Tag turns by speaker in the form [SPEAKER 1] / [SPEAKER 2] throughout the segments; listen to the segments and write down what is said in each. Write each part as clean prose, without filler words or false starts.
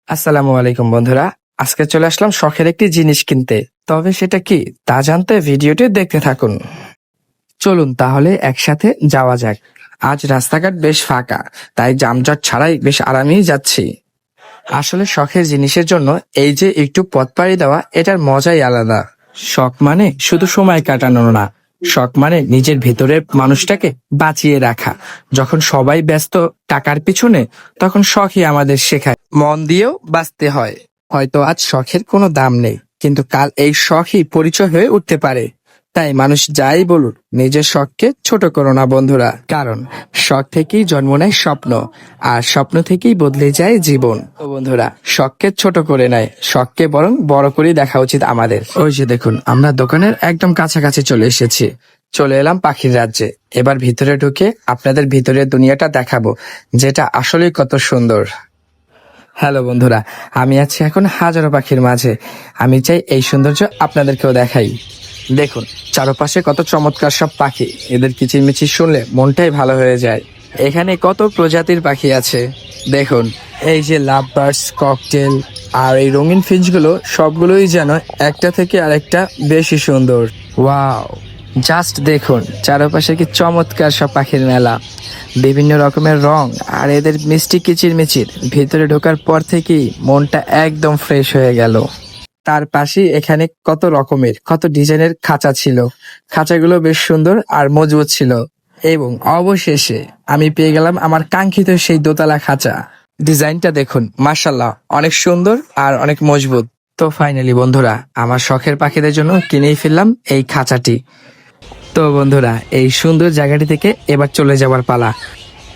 [SPEAKER 1] আসসালামু আলাইকুম বন্ধুরা। আজকে চলে আসলাম শখের একটি জিনিস কিনতে। তবে সেটা কি তা জানতে ভিডিওটি দেখতে থাকুন। চলুন তাহলে একসাথে যাওয়া যাক। আজ রাস্তাঘাট বেশ ফাঁকা, তাই যানজট ছাড়াই বেশ আরামেই যাচ্ছি। আসলে শখের জিনিসের জন্য এই যে একটু পথ পাড়ি দেওয়া, এটার মজাই আলাদা। শখ মানে শুধু সময় কাটানো না, শখ মানে নিজের ভেতরের মানুষটাকে বাঁচিয়ে রাখা। যখন সবাই ব্যস্ত টাকার পিছনে, তখন শখই আমাদের শেখায় মন দিয়েও বাঁচতে হয়। হয়তো আজ শখের কোনো দাম নেই, কিন্তু কাল এই শখই পরিচয় হয়ে উঠতে পারে। তাই মানুষ যাই বলুক, নিজের শখকে ছোট করো না বন্ধুরা, কারণ শখ থেকেই জন্ম নেয় স্বপ্ন, আর স্বপ্ন থেকেই বদলে যায় জীবন। তো বন্ধুরা, শখকে ছোট করে নেয়, শখকে বরং বড় করে দেখা উচিত আমাদের। ওই যে দেখুন, আমরা দোকানের একদম কাছাকাছি চলে এসেছি। চলে এলাম পাখির রাজ্যে। এবার ভিতরে ঢুকে আপনাদের ভিতরের দুনিয়াটা দেখাবো, যেটা আসলেই কত সুন্দর। হ্যালো বন্ধুরা, আমি আছি এখন হাজারো পাখির মাঝে। আমি চাই এই সৌন্দর্য আপনাদেরকেও দেখাই। দেখুন চারপাশে কত চমৎকার সব পাখি, এদের কিচিরমিচির শুনলে মনটাই ভালো হয়ে যায়। এখানে কত প্রজাতির পাখি আছে দেখুন, এই যে লাভ বার্ডস, ককটেল আর এই রঙিন ফিঞ্চগুলো, সবগুলোই যেন একটা থেকে আরেকটা বেশি সুন্দর। ওয়াও, জাস্ট দেখুন চারপাশে কি চমৎকার সব পাখির মেলা, বিভিন্ন রকমের রং আর এদের মিষ্টি কিচিরমিচির। ভিতরে ঢোকার পর থেকেই মনটা একদম ফ্রেশ হয়ে গেল। তার পাশে এখানে কত রকমের কত ডিজাইনের খাঁচা ছিল। খাঁচাগুলো বেশ সুন্দর আর মজবুত ছিল। এবং অবশেষে আমি পেয়ে গেলাম আমার কাঙ্ক্ষিত সেই দোতলা খাঁচা। ডিজাইনটা দেখুন, মাশাআল্লাহ, অনেক সুন্দর আর অনেক মজবুত। তো ফাইনালি বন্ধুরা, আমার শখের পাখিদের জন্য কিনেই ফেললাম এই খাঁচাটি। তো বন্ধুরা, এই সুন্দর জায়গাটি থেকে এবার চলে যাবার পালা।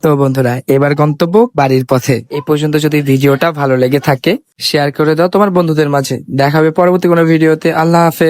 [SPEAKER 1] তো বন্ধুরা, এবার গন্তব্য বাড়ির পথে। এই পর্যন্ত যদি ভিডিওটা ভালো লেগে থাকে, শেয়ার করে দাও তোমার বন্ধুদের মাঝে। দেখা হবে পরবর্তী কোনো ভিডিওতে। আল্লাহ হাফেজ।